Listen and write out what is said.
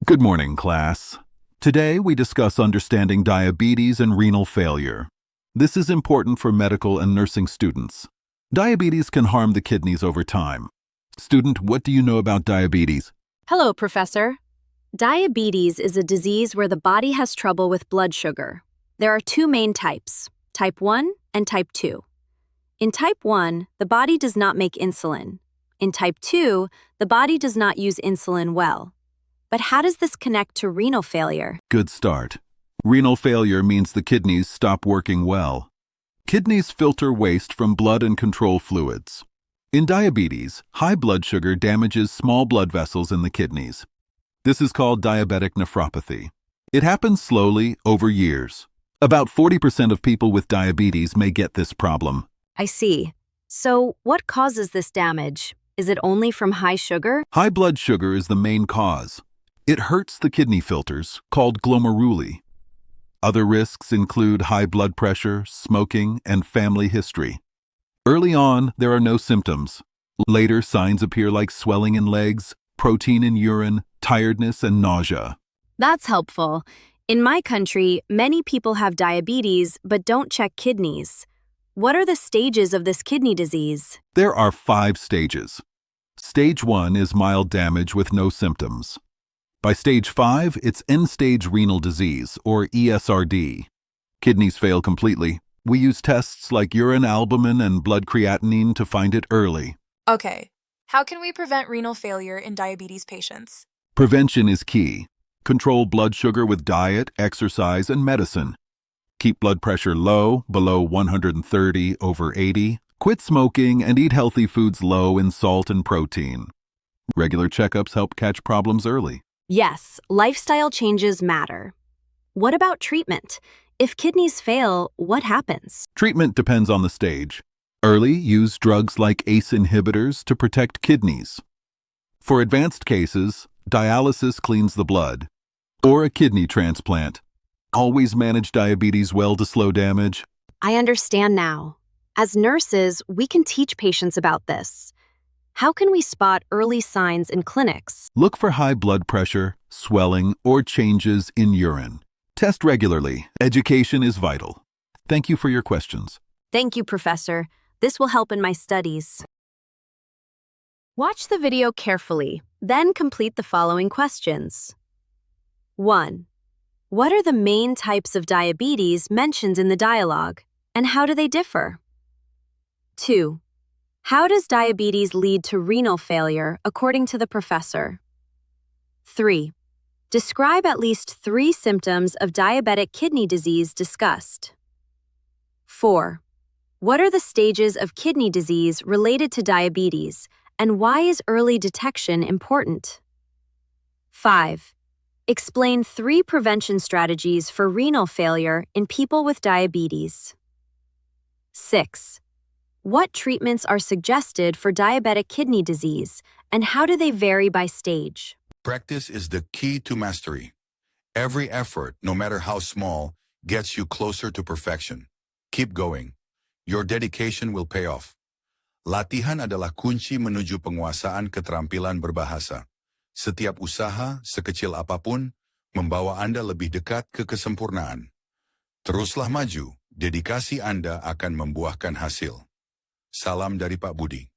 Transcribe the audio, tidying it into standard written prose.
Good morning, class. Today we discuss understanding diabetes and renal failure. This is important for medical and nursing students. Diabetes can harm the kidneys over time. Student, what do you know about diabetes? Hello, Professor. Diabetes is a disease where the body has trouble with blood sugar. There are two main types, type 1 and type 2. In type 1, the body does not make insulin. In type 2, the body does not use insulin well. But how does this connect to renal failure? Good start. Renal failure means the kidneys stop working well. Kidneys filter waste from blood and control fluids. In diabetes, high blood sugar damages small blood vessels in the kidneys. This is called diabetic nephropathy. It happens slowly over years. About 40% of people with diabetes may get this problem. I see. So, what causes this damage? Is it only from high sugar? High blood sugar is the main cause. It hurts the kidney filters, called glomeruli. Other risks include high blood pressure, smoking, and family history. Early on, there are no symptoms. Later, signs appear like swelling in legs, protein in urine, tiredness, and nausea. That's helpful. In my country, many people have diabetes but don't check kidneys. What are the stages of this kidney disease? There are 5 stages. Stage 1 is mild damage with no symptoms. By stage 5, it's end-stage renal disease, or ESRD. Kidneys fail completely. We use tests like urine albumin and blood creatinine to find it early. Okay, how can we prevent renal failure in diabetes patients? Prevention is key. Control blood sugar with diet, exercise, and medicine. Keep blood pressure low, below 130/80. Quit smoking and eat healthy foods low in salt and protein. Regular checkups help catch problems early. Yes, lifestyle changes matter. What about treatment? If kidneys fail, what happens? Treatment depends on the stage. Early, use drugs like ACE inhibitors to protect kidneys. For advanced cases, dialysis cleans the blood, or a kidney transplant. Always manage diabetes well to slow damage. I understand now. As nurses, we can teach patients about this. How can we spot early signs in clinics? Look for high blood pressure, swelling, or changes in urine. Test regularly. Education is vital. Thank you for your questions. Thank you, Professor. This will help in my studies. Watch the video carefully, then complete the following questions. 1. What are the main types of diabetes mentioned in the dialogue, and how do they differ? 2. How does diabetes lead to renal failure according to the professor? 3. Describe at least 3 symptoms of diabetic kidney disease discussed. 4. What are the stages of kidney disease related to diabetes, and why is early detection important? 5. Explain 3 prevention strategies for renal failure in people with diabetes. 6. What treatments are suggested for diabetic kidney disease, and how do they vary by stage? Practice is the key to mastery. Every effort, no matter how small, gets you closer to perfection. Keep going. Your dedication will pay off. Latihan adalah kunci menuju penguasaan keterampilan berbahasa. Setiap usaha, sekecil apapun, membawa Anda lebih dekat ke kesempurnaan. Teruslah maju, dedikasi Anda akan membuahkan hasil. Salam dari Pak Budi.